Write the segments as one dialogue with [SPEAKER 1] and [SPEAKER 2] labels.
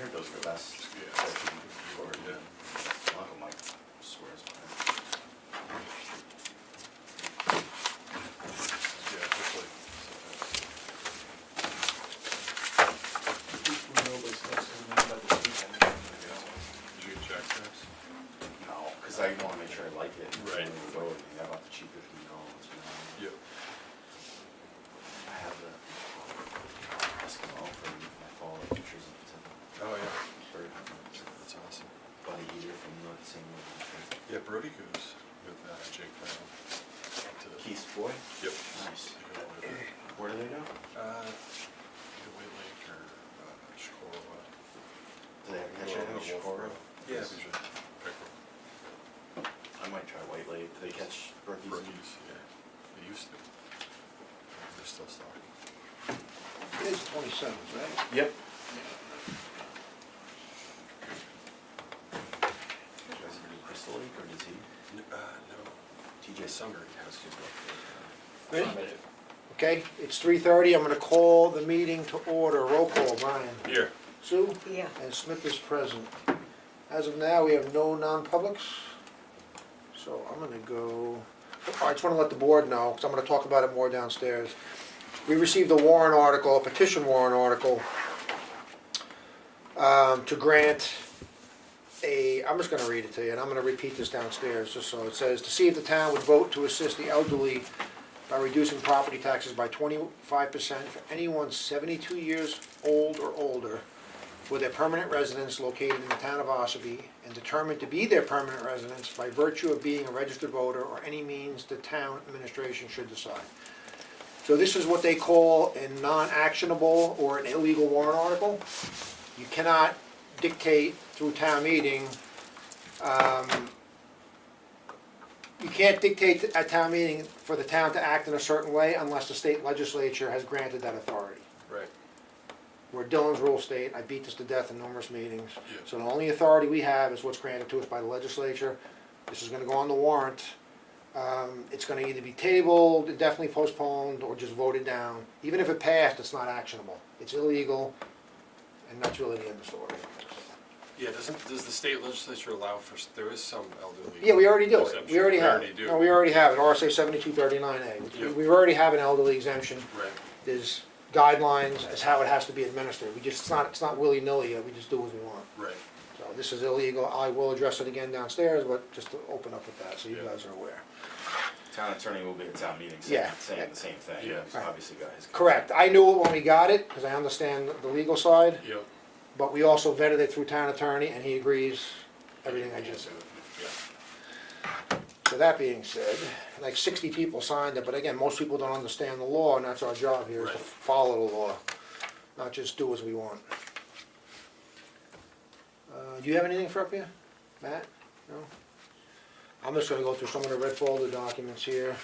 [SPEAKER 1] heard those are the best.
[SPEAKER 2] Yeah.
[SPEAKER 1] Or,
[SPEAKER 2] Yeah.
[SPEAKER 1] one of them like swears by it.
[SPEAKER 2] Yeah, hopefully.
[SPEAKER 1] Nobody's texting me about this weekend.
[SPEAKER 2] Did you check this?
[SPEAKER 1] No, because I want to make sure I like it.
[SPEAKER 2] Right.
[SPEAKER 1] Go with me. I bought the cheap $15.
[SPEAKER 2] Yep.
[SPEAKER 1] I have the Eskimo from my fall pictures of the temple.
[SPEAKER 2] Oh, yeah.
[SPEAKER 1] Very happy.
[SPEAKER 2] That's awesome.
[SPEAKER 1] Buddy eater from the same location.
[SPEAKER 2] Yeah, Brody goes with Jake Brown. To
[SPEAKER 1] Keith's boy?
[SPEAKER 2] Yep.
[SPEAKER 1] Nice.
[SPEAKER 2] They go with,
[SPEAKER 1] Where do they go?
[SPEAKER 2] either White Lake or Chicorwa.
[SPEAKER 1] Do they have catch anything in Chicago?
[SPEAKER 2] Yeah, usually Pickerel.
[SPEAKER 1] I might try White Lake. Do they catch brookies?
[SPEAKER 2] Rookies, yeah. They used to. They're still stocking.
[SPEAKER 3] It is 27th, right?
[SPEAKER 1] Yep. You guys ever do Crystal Lake or does he?
[SPEAKER 2] No.
[SPEAKER 1] TJ
[SPEAKER 2] Summer.
[SPEAKER 1] has to go.
[SPEAKER 3] Ready? Okay, it's 3:30, I'm gonna call the meeting to order. Roll call, Brian.
[SPEAKER 2] Here.
[SPEAKER 3] Sue?
[SPEAKER 4] Yeah.
[SPEAKER 3] And Smith is present. As of now, we have no non-publics. So I'm gonna go, I just wanna let the board know, because I'm gonna talk about it more downstairs. We received a warrant article, a petition warrant article, to grant I'm just gonna read it to you, and I'm gonna repeat this downstairs, just so it says, to see if the town would vote to assist the elderly by reducing property taxes by 25% for anyone 72 years old or older with a permanent residence located in the town of Ossipee and determined to be their permanent residence by virtue of being a registered voter or any means the town administration should decide. So this is what they call a non-actionable or an illegal warrant article. You cannot dictate through town meeting, you can't dictate at town meeting for the town to act in a certain way unless the state legislature has granted that authority.
[SPEAKER 2] Right.
[SPEAKER 3] We're Dillon's rule state, I beat this to death in numerous meetings.
[SPEAKER 2] Yeah.
[SPEAKER 3] So the only authority we have is what's granted to us by the legislature. This is gonna go on the warrant. It's gonna either be tabled, indefinitely postponed, or just voted down. Even if it passed, it's not actionable. It's illegal, and that's really the end of the story.
[SPEAKER 2] Yeah, does the state legislature allow for, there is some elderly.
[SPEAKER 3] Yeah, we already do it.
[SPEAKER 2] exemption.
[SPEAKER 3] We already have.
[SPEAKER 2] do.
[SPEAKER 3] No, we already have it, RSA 7239A.
[SPEAKER 2] Yep.
[SPEAKER 3] We already have an elderly exemption.
[SPEAKER 2] Right.
[SPEAKER 3] There's guidelines as how it has to be administered. It's not willy-nilly, we just do as we want.
[SPEAKER 2] Right.
[SPEAKER 3] So this is illegal. I will address it again downstairs, but just to open up with that, so you
[SPEAKER 2] Yeah.
[SPEAKER 3] guys are aware.
[SPEAKER 1] Town attorney will be at town meeting
[SPEAKER 3] Yeah.
[SPEAKER 1] saying the same thing.
[SPEAKER 2] Yeah.
[SPEAKER 1] He's obviously got his.
[SPEAKER 3] Correct. I knew it when we got it, because I understand the legal side,
[SPEAKER 2] Yep.
[SPEAKER 3] but we also vetted it through town attorney, and he agrees everything I just said.
[SPEAKER 2] Yeah.
[SPEAKER 3] So that being said, like 60 people signed it, but again, most people don't understand the law, and that's our job here, is to
[SPEAKER 2] Right.
[SPEAKER 3] follow the law, not just do as we want. Do you have anything for up here, Matt? No? I'm just gonna go through some of the red folder documents here,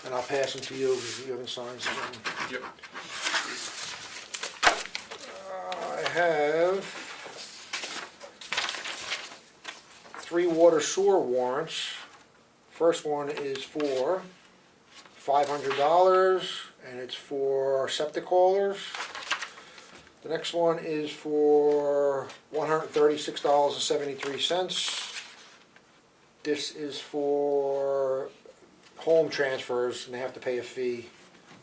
[SPEAKER 3] and I'll pass them to you, because you haven't signed some.
[SPEAKER 2] Yep.
[SPEAKER 3] I have 3 water sewer warrants. First one is for $500, and it's for septic haulers. The next one is for $136.73. This is for home transfers, and they have to pay a fee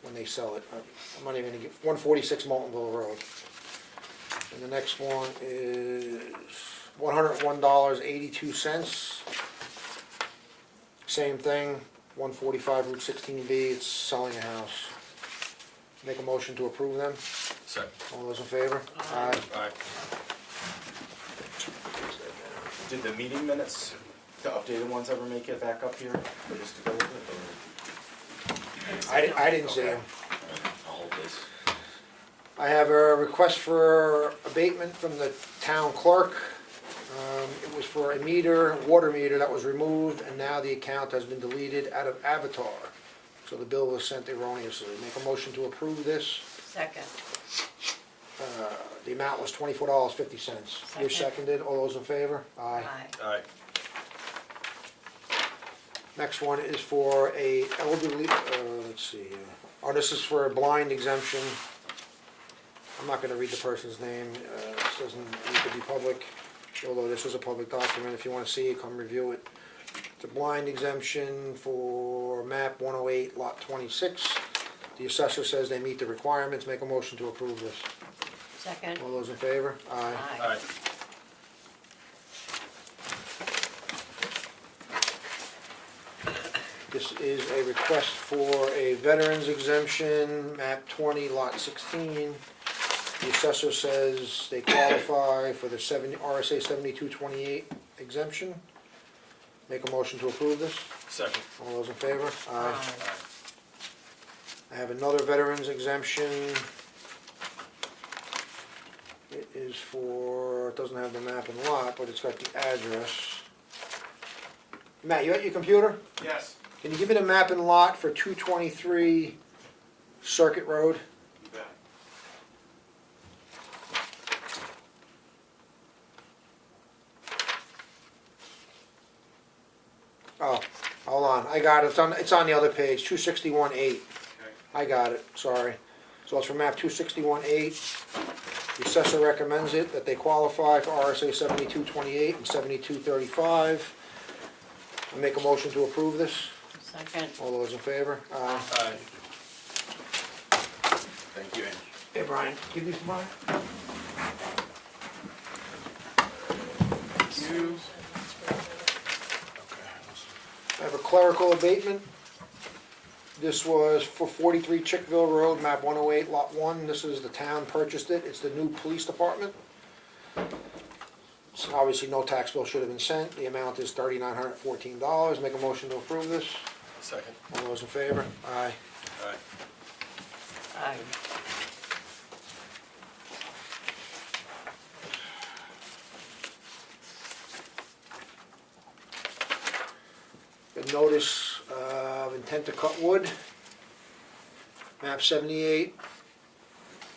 [SPEAKER 3] when they sell it. I'm not even gonna get, 146 Moltenville Road. And the next one is $101.82. Same thing, 145 Route 16B, it's selling a house. Make a motion to approve them.
[SPEAKER 2] Second.
[SPEAKER 3] All those in favor?
[SPEAKER 4] Aye.
[SPEAKER 2] Aye.
[SPEAKER 1] Did the meeting minutes, the updated ones ever make it back up here for us to go with it,
[SPEAKER 3] I didn't see them.
[SPEAKER 1] I'll hold this.
[SPEAKER 3] I have a request for abatement from the town clerk. It was for a water meter that was removed, and now the account has been deleted out of Avatar. So the bill was sent erroneously. Make a motion to approve this.
[SPEAKER 4] Second.
[SPEAKER 3] The amount was $24.50. You're
[SPEAKER 4] Second.
[SPEAKER 3] seconded, all those in favor?
[SPEAKER 4] Aye.
[SPEAKER 2] Aye.
[SPEAKER 3] Next one is for a elderly, let's see, this is for a blind exemption I'm not gonna read the person's name, this doesn't need to be public, although this was a public document, if you wanna see it, come review it. It's a blind exemption for map 108, lot 26. The assessor says they meet the requirements, make a motion to approve this.
[SPEAKER 4] Second.
[SPEAKER 3] All those in favor? Aye.
[SPEAKER 2] Aye.
[SPEAKER 3] This is a request for a veterans exemption, map 20, lot 16. The assessor says they qualify for the RSA 7228 exemption. Make a motion to approve this.
[SPEAKER 2] Second.
[SPEAKER 3] All those in favor?
[SPEAKER 4] Aye.
[SPEAKER 2] Aye.
[SPEAKER 3] I have another veterans exemption. It is for, it doesn't have the map and lot, but it's got the address. Matt, you at your computer?
[SPEAKER 1] Yes.
[SPEAKER 3] Can you give me the map and lot for 223 Circuit Road?
[SPEAKER 1] You bet.
[SPEAKER 3] Oh, hold on, I got it, it's on the other page, 261-8.
[SPEAKER 1] Okay.
[SPEAKER 3] I got it, sorry. So it's for map 261-8. The assessor recommends it, that they qualify for RSA 7228 and 7235. I make a motion to approve this.
[SPEAKER 4] Second.
[SPEAKER 3] All those in favor? Aye.
[SPEAKER 2] Aye.
[SPEAKER 1] Thank you, Angie.
[SPEAKER 3] Hey, Brian, give these to Brian.
[SPEAKER 2] Thank you.
[SPEAKER 3] I have a clerical abatement. This was for 43 Chickville Road, map 108, lot 1. This is the town purchased it. It's the new police department. So obviously, no tax bill should have been sent. The amount is $3,914. Make a motion to approve this.
[SPEAKER 2] Second.
[SPEAKER 3] All those in favor? Aye.
[SPEAKER 2] Aye.
[SPEAKER 4] Aye.
[SPEAKER 3] The notice of intent to cut wood. Map 78,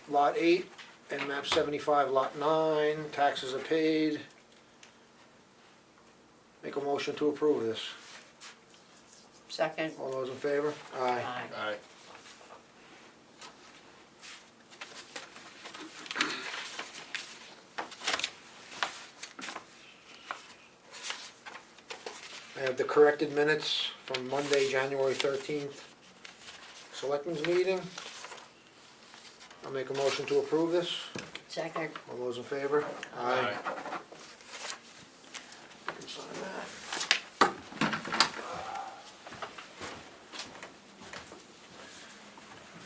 [SPEAKER 3] lot 8, and map 75, lot 9. Taxes are paid. Make a motion to approve this.
[SPEAKER 4] Second.
[SPEAKER 3] All those in favor? Aye.
[SPEAKER 2] Aye.
[SPEAKER 3] I have the corrected minutes from Monday, January 13th, Selectmen's meeting. I'll make a motion to approve this.
[SPEAKER 4] Second.
[SPEAKER 3] All those in favor?
[SPEAKER 2] Aye.
[SPEAKER 3] You can sign that.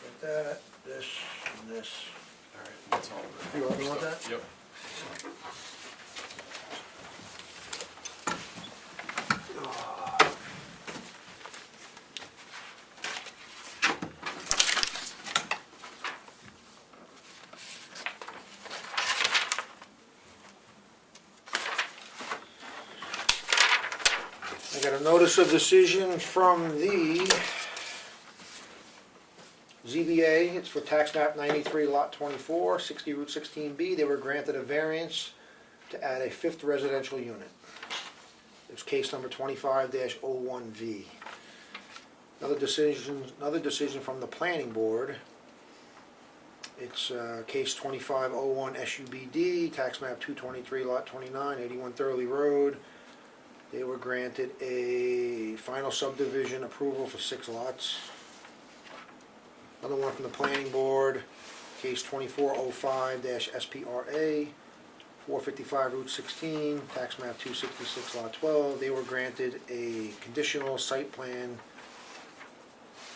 [SPEAKER 3] Got that, this, and this.
[SPEAKER 2] All right, that's all.
[SPEAKER 3] You want that?
[SPEAKER 2] Yep.
[SPEAKER 3] I got a notice of decision from the ZBA. It's for tax map 93, lot 24, 60 Route 16B. They were granted a variance to add a 5th residential unit. It was case number 25-01V. Another decision from the planning board. It's case 2501 SUBD, tax map 223, lot 29, 81 Thurley Road. They were granted a final subdivision approval for 6 lots. Another one from the planning board, case 2405-SPRA, 455 Route 16, tax map 266, lot 12. They were granted a conditional site plan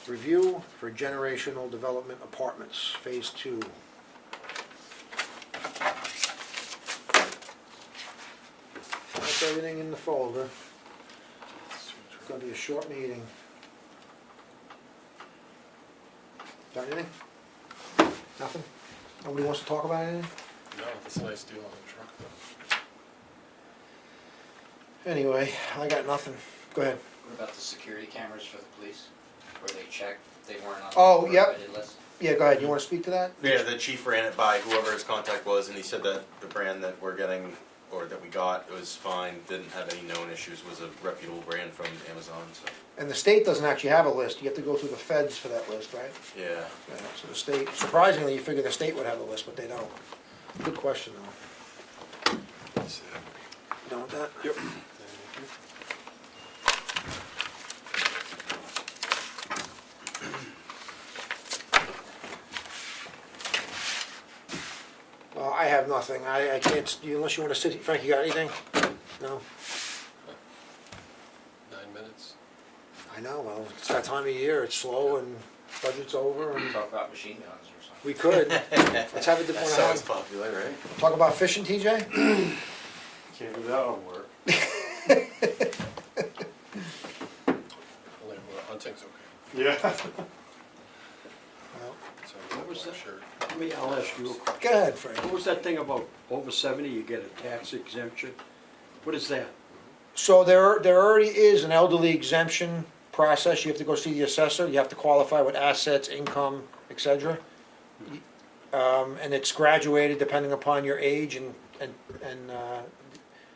[SPEAKER 3] review for generational development apartments, phase 2. That's everything in the folder. It's gonna be a short meeting. Got anything? Nothing? Nobody wants to talk about anything?
[SPEAKER 2] No, that's a nice deal on the truck though.
[SPEAKER 3] Anyway, I got nothing. Go ahead.
[SPEAKER 5] What about the security cameras for the police, where they checked, they weren't on
[SPEAKER 3] Oh,
[SPEAKER 5] the
[SPEAKER 3] yep.
[SPEAKER 5] prohibited list?
[SPEAKER 3] Yeah, go ahead. You wanna speak to that?
[SPEAKER 1] Yeah, the chief ran it by whoever his contact was, and he said that the brand that we're getting or that we got, it was fine, didn't have any known issues, was a reputable brand from Amazon, so,
[SPEAKER 3] And the state doesn't actually have a list, you have to go through the feds for that list, right?
[SPEAKER 1] yeah.
[SPEAKER 3] Yeah, so the state, surprisingly, you figure the state would have a list, but they don't. Good question, though.
[SPEAKER 2] That's it.
[SPEAKER 3] Done with that?
[SPEAKER 2] Yep.
[SPEAKER 3] Well, I have nothing, I can't, unless you wanna sit, Frank, you got anything? No?
[SPEAKER 2] 9 minutes.
[SPEAKER 3] I know, well, it's that time of year, it's slow and budget's over and
[SPEAKER 5] Talk about machine guns or something.
[SPEAKER 3] we could. Let's have it,
[SPEAKER 1] That
[SPEAKER 3] wanna
[SPEAKER 1] sounds
[SPEAKER 3] have,
[SPEAKER 1] popular, right?
[SPEAKER 3] talk about fishing, TJ?
[SPEAKER 6] Can't do that on work.
[SPEAKER 2] Only hunting's okay.
[SPEAKER 6] Yeah.
[SPEAKER 3] Well,
[SPEAKER 2] So
[SPEAKER 6] What was
[SPEAKER 2] black
[SPEAKER 6] that?
[SPEAKER 2] shirt.
[SPEAKER 6] I'll ask you a question.
[SPEAKER 3] go ahead, Frank.
[SPEAKER 6] What was that thing about over 70, you get a tax exemption? What is that?
[SPEAKER 3] So there already is an elderly exemption process, you have to go see the assessor, you have to qualify with assets, income, et cetera. And it's graduated depending upon your age and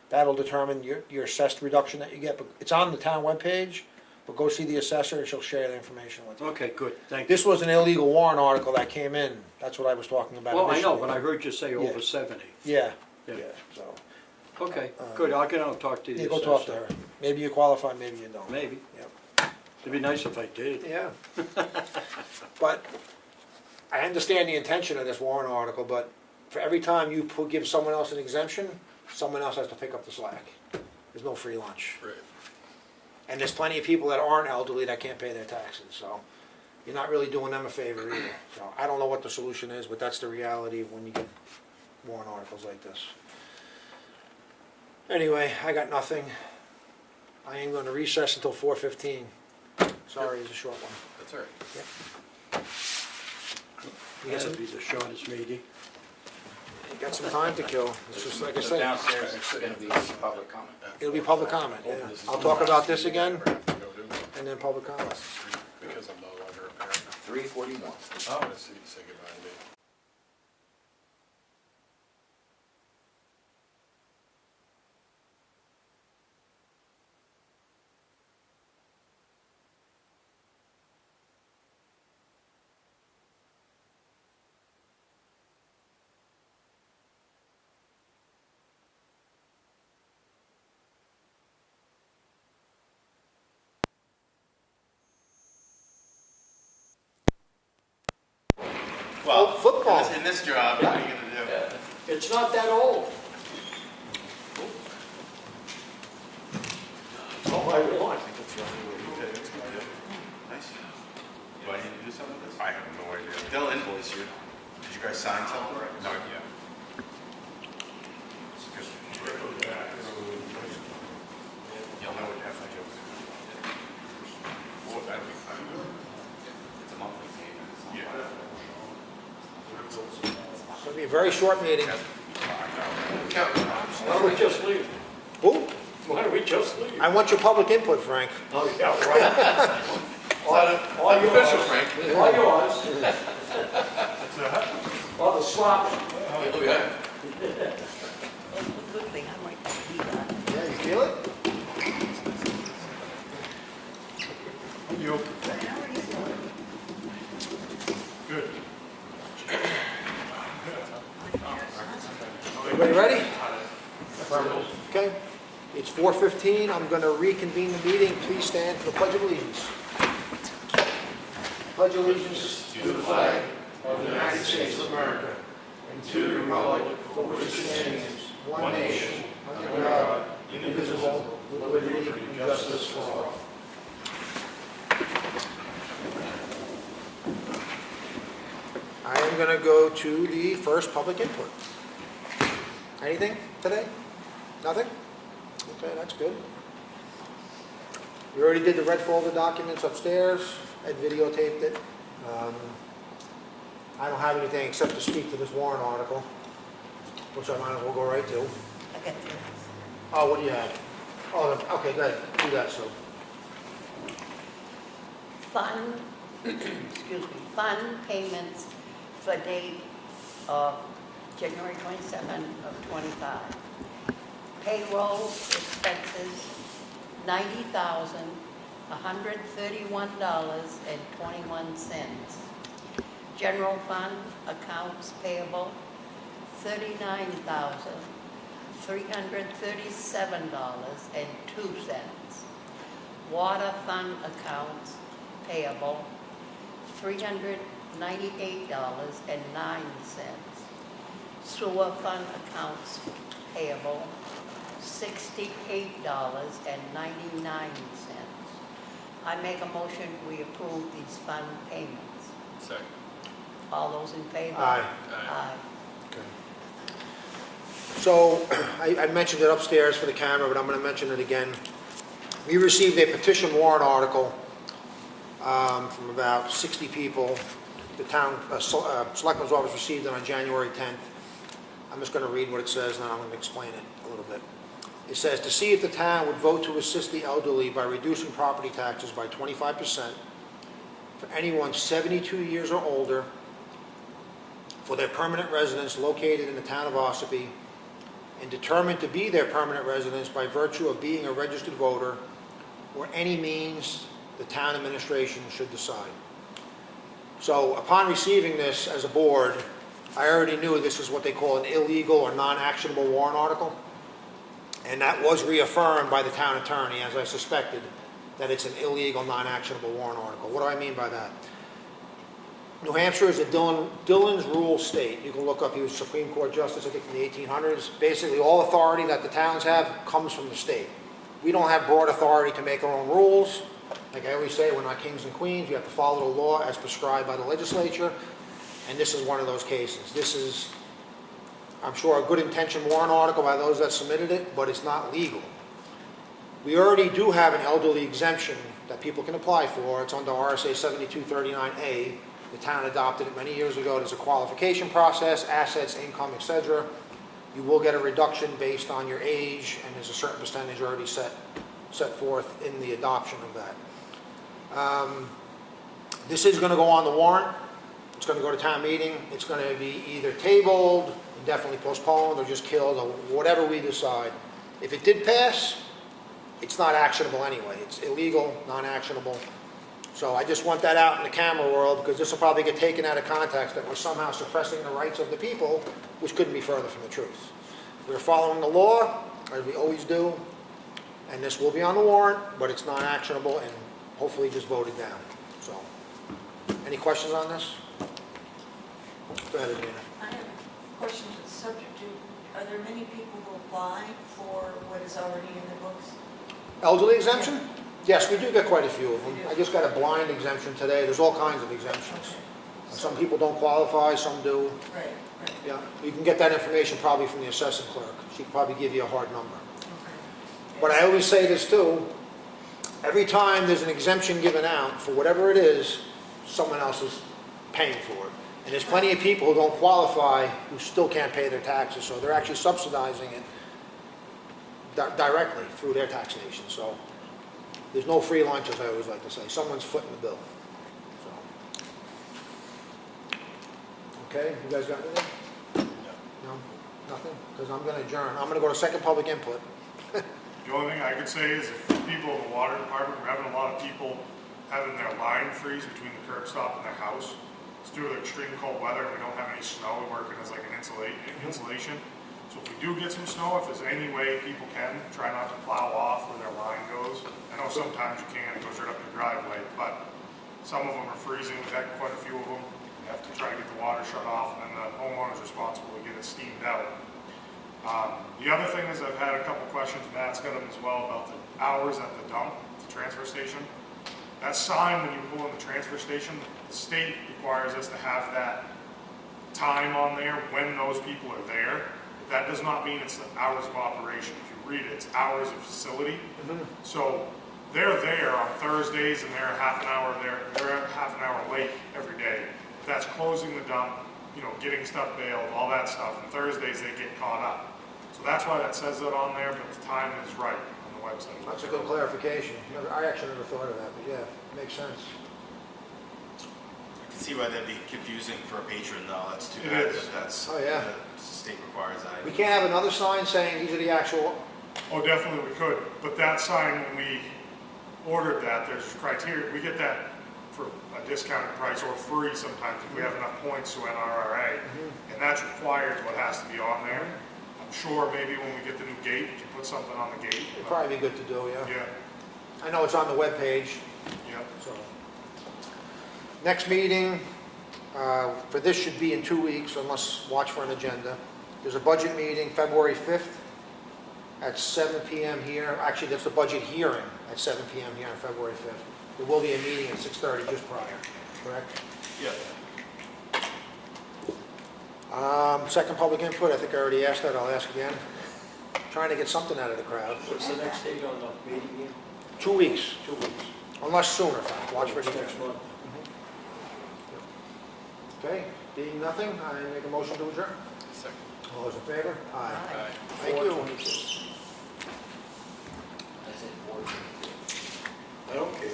[SPEAKER 3] that'll determine your assessed reduction that you get, but it's on the town webpage, but go see the assessor and she'll share the information with you.
[SPEAKER 6] Okay, good, thank you.
[SPEAKER 3] This was an illegal warrant article that came in, that's what I was talking about
[SPEAKER 6] Well, I know,
[SPEAKER 3] initially.
[SPEAKER 6] but I heard you say
[SPEAKER 3] Yeah.
[SPEAKER 6] over 70.
[SPEAKER 3] Yeah,
[SPEAKER 6] Yeah.
[SPEAKER 3] yeah, so,
[SPEAKER 6] Okay, good, I'll get out and talk to the
[SPEAKER 3] yeah,
[SPEAKER 6] assessor.
[SPEAKER 3] go talk to her, maybe you qualify, maybe you don't.
[SPEAKER 6] Maybe.
[SPEAKER 3] Yep.
[SPEAKER 6] It'd be nice if I did.
[SPEAKER 3] Yeah. But I understand the intention of this warrant article, but for every time you give someone else an exemption, someone else has to pick up the slack. There's no free lunch.
[SPEAKER 2] Right.
[SPEAKER 3] And there's plenty of people that aren't elderly that can't pay their taxes, so you're not really doing them a favor either. So I don't know what the solution is, but that's the reality when you get warrant articles like this. Anyway, I got nothing. I am gonna recess until 4:15. Sorry, it's a short one.
[SPEAKER 2] That's all right.
[SPEAKER 3] You got some,
[SPEAKER 6] That'd be the shortest meeting.
[SPEAKER 3] you got some time to kill. It's just like I
[SPEAKER 5] So
[SPEAKER 3] said,
[SPEAKER 5] downstairs, it's gonna be public comment.
[SPEAKER 3] it'll be public comment, yeah.
[SPEAKER 2] This is
[SPEAKER 3] I'll
[SPEAKER 2] the
[SPEAKER 3] talk
[SPEAKER 2] last
[SPEAKER 3] about this
[SPEAKER 2] meeting I
[SPEAKER 3] again,
[SPEAKER 2] ever have to go to
[SPEAKER 3] and then public comment.
[SPEAKER 2] across the street because I'm no longer a parent.
[SPEAKER 5] 341.
[SPEAKER 2] Oh, I see, say goodbye to me.
[SPEAKER 3] Well, football.
[SPEAKER 1] In this job, what are you gonna do?
[SPEAKER 6] It's not that old. All I want.
[SPEAKER 1] Nice. Do I need to do something with this? I have no idea. They'll invoice you. Did you guys sign something? Not yet. You'll know what half I do. Well, that'll be fine. It's a monthly payment. Yeah.
[SPEAKER 3] It's gonna be a very short meeting.
[SPEAKER 6] Why don't we just leave?
[SPEAKER 3] Who?
[SPEAKER 6] Why don't we just leave?
[SPEAKER 3] I want your public input, Frank.
[SPEAKER 6] Oh, yeah, right. All yours.
[SPEAKER 1] Official, Frank.
[SPEAKER 6] All yours. All the slop.
[SPEAKER 1] Oh, yeah.
[SPEAKER 4] Good thing I might be that.
[SPEAKER 3] Yeah, you feel it?
[SPEAKER 6] You.
[SPEAKER 3] Everybody ready? Okay. It's 4:15. I'm gonna reconvene the meeting. Please stand for the Pledge of Allegiance. Pledge allegiance to the flag of the United States of America and to the republic for which it stands, one nation, under God, indivisible, with liberty and justice for all. I am gonna go to the first public input. Anything today? Nothing? Okay, that's good. We already did the red folder documents upstairs. I videotaped it. I don't have anything except to speak to this warrant article, which I might as well go right to.
[SPEAKER 4] I got this.
[SPEAKER 3] Oh, what do you have? Oh, okay, good. Do that, so.
[SPEAKER 4] Fund, excuse me, fund payments for date of January 27 of '25. Payroll expenses, $90,131.21. General fund accounts payable, $39,337.02. Water fund accounts payable, $398.09. Sewer fund accounts payable, $68.99. I make a motion, we approve these fund payments.
[SPEAKER 2] Second.
[SPEAKER 4] All those in favor?
[SPEAKER 3] Aye.
[SPEAKER 4] Aye.
[SPEAKER 3] Okay. So, I mentioned it upstairs for the camera, but I'm gonna mention it again. We received a petition warrant article from about 60 people. The town, Selectmen's office received it on January 10th. I'm just gonna read what it says, and then I'm gonna explain it a little bit. It says, to see if the town would vote to assist the elderly by reducing property taxes by 25% for anyone 72 years or older for their permanent residence located in the town of Ossipee and determined to be their permanent residence by virtue of being a registered voter or any means the town administration should decide. So upon receiving this as a board, I already knew this is what they call an illegal or non-actionable warrant article. And that was reaffirmed by the town attorney, as I suspected, that it's an illegal, non-actionable warrant article. What do I mean by that? New Hampshire is a Dillon's Rule state. You can look up, he was Supreme Court Justice, I think, in the 1800s. Basically, all authority that the towns have comes from the state. We don't have broad authority to make our own rules. Like I always say, we're not kings and queens. We have to follow the law as prescribed by the legislature. And this is one of those cases. This is, I'm sure, a good intention warrant article by those that submitted it, but it's not legal. We already do have an elderly exemption that people can apply for. It's under RSA 7239A. The town adopted it many years ago. There's a qualification process, assets, income, etc. You will get a reduction based on your age, and there's a certain percentage already set forth in the adoption of that. This is going to go on the warrant. It's going to go to town meeting. It's going to be either tabled, indefinitely postponed, or just killed, or whatever we decide. If it did pass, it's not actionable anyway. It's illegal, non-actionable. So I just want that out in the camera world, because this will probably get taken out of context that we're somehow suppressing the rights of the people, which couldn't be further from the truth. We're following the law, as we always do, and this will be on the warrant, but it's non-actionable and hopefully just voted down. So, any questions on this? Go ahead, Adina.
[SPEAKER 7] I have a question to the subject. Are there many people who apply for what is already in the books?
[SPEAKER 3] Elderly exemption? Yes, we do get quite a few of them. I just got a blind exemption today. There's all kinds of exemptions. Some people don't qualify, some do.
[SPEAKER 7] Right.
[SPEAKER 3] Yeah, you can get that information probably from the assessing clerk. She can probably give you a hard number.
[SPEAKER 7] Okay.
[SPEAKER 3] But I always say this too, every time there's an exemption given out for whatever it is, someone else is paying for it. And there's plenty of people who don't qualify who still can't pay their taxes, so they're actually subsidizing it directly through their taxation. So there's no free lunch, as I always like to say. Someone's footing the bill. So. Okay, you guys got anything? No? Nothing? Because I'm going to adjourn. I'm going to go to second public input.
[SPEAKER 8] The only thing I could say is if people in the water department, we're having a lot of people having their line freeze between the curb stop and their house. It's due to the extreme cold weather and we don't have any snow. We're working as like an insulation. So if we do get some snow, if there's any way people can, try not to plow off where their line goes. I know sometimes you can, it goes right up your driveway, but some of them are freezing. We've had quite a few of them. You have to try to get the water shut off, and then the homeowner's responsible to get it steamed out. The other thing is I've had a couple questions, Matt's got them as well, about the hours at the dump, the transfer station. That sign when you pull in the transfer station, the state requires us to have that time on there when those people are there. That does not mean it's the hours of operation. If you read it, it's hours of facility. So they're there on Thursdays and they're half an hour late every day. That's closing the dump, getting stuff bailed, all that stuff. And Thursdays they get caught up. So that's why that says that on there, but the time is right on the website.
[SPEAKER 3] That's a good clarification. I actually never thought of that, but yeah, makes sense.
[SPEAKER 1] I can see why that'd be confusing for a patron, though. That's too
[SPEAKER 8] It
[SPEAKER 1] bad
[SPEAKER 8] is.
[SPEAKER 1] that that's,
[SPEAKER 3] Oh, yeah.
[SPEAKER 1] the state requires that.
[SPEAKER 3] We can't have another sign saying these are the actual
[SPEAKER 8] Oh, definitely we could, but that sign, when we ordered that, there's criteria, we get that for a discounted price or free sometimes if we have enough points to NRRA. And that's required, what has to be on there. I'm sure maybe when we get the new gate, we can put something on the gate.
[SPEAKER 3] It'd probably be good to do, yeah.
[SPEAKER 8] Yeah,
[SPEAKER 3] I know it's on the webpage,
[SPEAKER 8] yeah.
[SPEAKER 3] so. Next meeting, for this should be in 2 weeks, unless, watch for an agenda. There's a budget meeting, February 5th, at 7 PM here. Actually, that's the budget hearing at 7 PM here on February 5th. There will be a meeting at 6:30 just prior, correct?
[SPEAKER 2] Yeah.
[SPEAKER 3] Second public input, I think I already asked that, I'll ask again. Trying to get something out of the crowd.
[SPEAKER 6] What's the next date on the meeting again?
[SPEAKER 3] 2 weeks,
[SPEAKER 6] 2 weeks.
[SPEAKER 3] unless sooner, Frank. Watch for the
[SPEAKER 6] Next
[SPEAKER 3] agenda.
[SPEAKER 6] month.
[SPEAKER 3] Okay, being nothing, I make a motion to adjourn.
[SPEAKER 2] Second.
[SPEAKER 3] All those in favor? Aye.
[SPEAKER 4] Aye.
[SPEAKER 3] Thank you.
[SPEAKER 6] 4:22.
[SPEAKER 5] I said 4:22.
[SPEAKER 6] I don't care.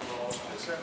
[SPEAKER 8] Well, is that?